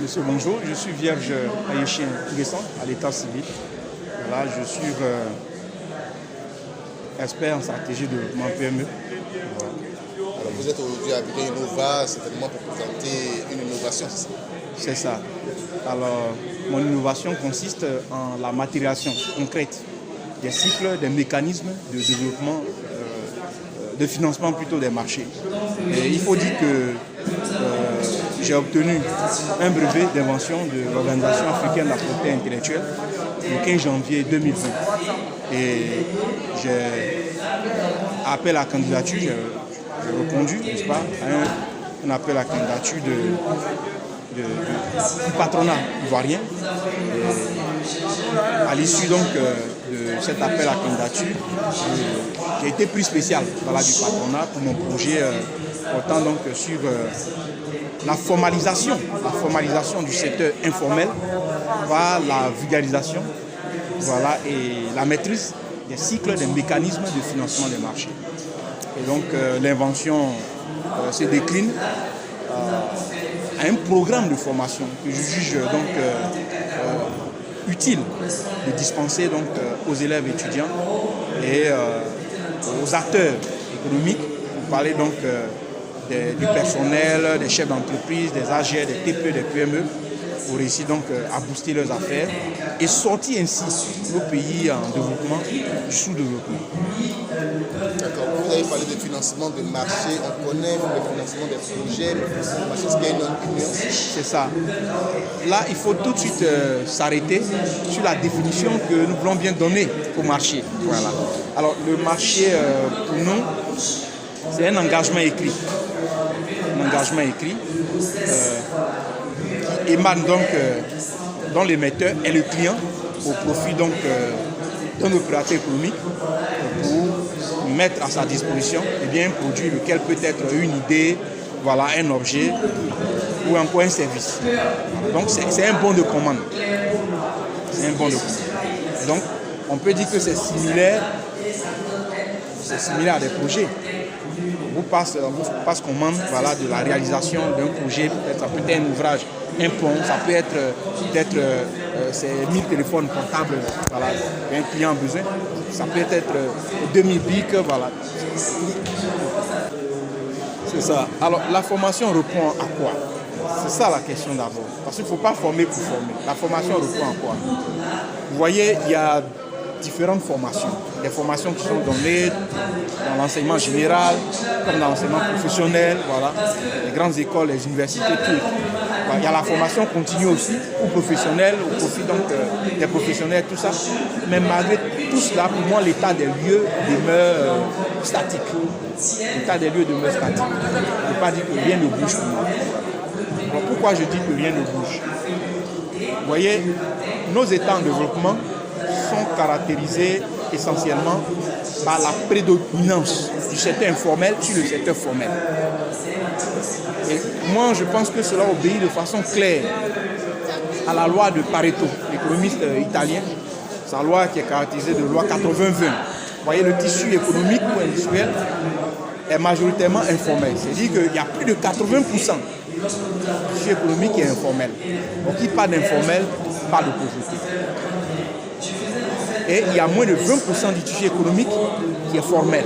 Monsieur, bonjour. Je suis vierge haïtien récent à l'état civil. Voilà, je suis expert en stratégie de développement PME. Voilà. Alors vous êtes aujourd'hui à Innova, certainement pour présenter une innovation, c'est ça? C'est ça. Alors, mon innovation consiste en la matérialisation concrète des cycles, des mécanismes de développement, de financement plutôt des marchés. Et il faut dire que j'ai obtenu un brevet d'invention de l'Organisation africaine de la propriété intellectuelle le 15 janvier 2020. Et j'ai appelé à candidature, j'ai répondu, n'est-ce pas, à un appel à candidature du patronat ivoirien. Et à l'issue donc de cet appel à candidature, j'ai été prix spécial du patronat pour mon projet portant donc sur la formalisation du secteur informel par la vulgarisation, voilà, et la maîtrise des cycles, des mécanismes de financement des marchés. Et donc l'invention se décline à un programme de formation que je juge donc utile de dispenser donc aux élèves étudiants et aux acteurs économiques pour parler donc du personnel, des chefs d'entreprise, des AG, des TPE, des PME, pour réussir donc à booster leurs affaires et sortir ainsi nos pays en développement du sous-développement. D'accord. Vous avez parlé de financement de marché, on connaît le financement des projets, le financement de marché, est-ce qu'il y a une nuance? C'est ça. Là, il faut tout de suite s'arrêter sur la définition que nous voulons bien donner au marché. Voilà. Alors, le marché, pour nous, c'est un engagement écrit. Un engagement écrit qui émane donc dont l'émetteur est le client au profit donc d'un opérateur économique pour mettre à sa disposition un produit lequel peut être une idée, voilà, un objet ou encore un service. Donc c'est un bon de commande. C'est un bon de commande. Donc on peut dire que c'est similaire à des projets. Vous passe commande, voilà, de la réalisation d'un projet, peut-être ça peut être un ouvrage, un pont, ça peut être peut-être ces 1000 téléphones portables, voilà, qu'un client a besoin, ça peut être 2000 bics, voilà. C'est ça. Alors la formation répond à quoi? C'est ça la question d'abord. Parce qu'il ne faut pas former pour former. La formation répond à quoi? Vous voyez, il y a différentes formations. Des formations qui sont données dans l'enseignement général, comme dans l'enseignement professionnel, voilà, les grandes écoles, les universités, tout. Voilà, il y a la formation continue aussi, ou professionnelle, au profit donc des professionnels, tout ça. Mais malgré tout cela, pour moi, l'état des lieux demeure statique. L'état des lieux demeure statique. Je ne peux pas dire que rien ne bouge pour moi. Alors pourquoi je dis que rien ne bouge? Vous voyez, nos états en développement sont caractérisés essentiellement par la prédominance du secteur informel sur le secteur formel. Et moi, je pense que cela obéit de façon claire à la loi de Pareto, l'économiste italien, sa loi qui est caractérisée de loi 80-20. Vous voyez, le tissu économique ou industriel est majoritairement informel. C'est-à-dire qu'il y a plus de 80% du tissu économique qui est informel. Donc, qui parle d'informel, parle de pauvreté. Et il y a moins de 20% du tissu économique qui est formel,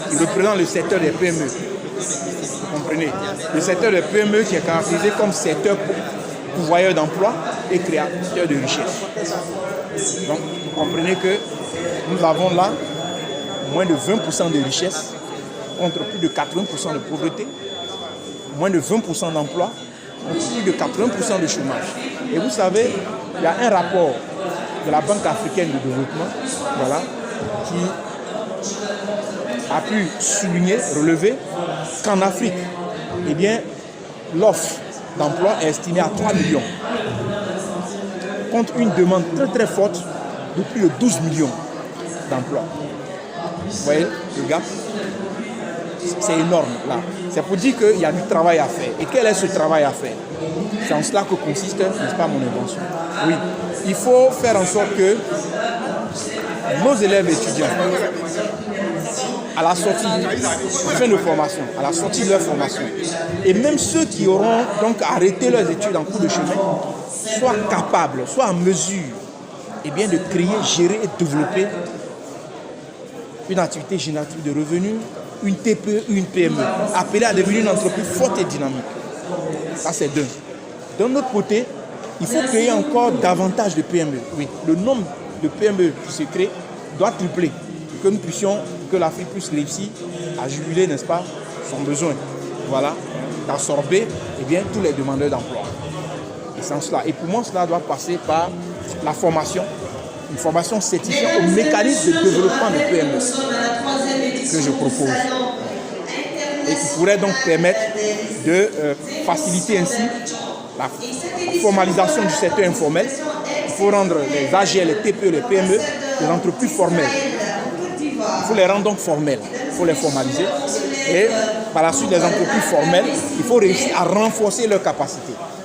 qui représente le secteur des PME. Vous comprenez? Le secteur des PME qui est caractérisé comme secteur pourvoyeur d'emploi et créateur de richesse. Donc, vous comprenez que nous avons là moins de 20% de richesse contre plus de 80% de pauvreté, moins de 20% d'emploi contre plus de 80% de chômage. Et vous savez, il y a un rapport de la Banque africaine de développement, voilà, qui a pu souligner, relever qu'en Afrique, l'offre d'emploi est estimée à 3 millions, contre une demande très très forte de plus de 12 millions d'emplois. Vous voyez le gap? C'est énorme là. C'est pour dire qu'il y a du travail à faire. Et quel est ce travail à faire? C'est en cela que consiste, n'est-ce pas, mon invention? Oui, il faut faire en sorte que nos élèves étudiants, à la sortie, fin de formation, à la sortie de leur formation, et même ceux qui qui auront donc arrêté leurs études en cours de chemin soient capables, soient en mesure de créer, gérer et développer une activité génératrice de revenus, une TPE, une PME, appelée à devenir une entreprise forte et dynamique. Ça, c'est deux. D'un autre côté, il faut créer encore davantage de PME. Oui, le nombre de PME qui se créent doit tripler pour que nous puissions, que l'Afrique puisse réussir à juguler, n'est-ce pas, son besoin. Voilà, d'absorber tous les demandeurs d'emploi. Et sans cela. Et pour moi, cela doit passer par la formation, une formation certifiée au mécanisme de développement de PME que je propose. Et qui pourrait donc permettre de faciliter ainsi la formalisation du secteur informel. Il faut rendre les AGL, les TPE, les PME, des entreprises formelles. Il faut les rendre donc formelles, il faut les formaliser. Et par la suite, les entreprises formelles, il faut réussir à renforcer leurs capacités.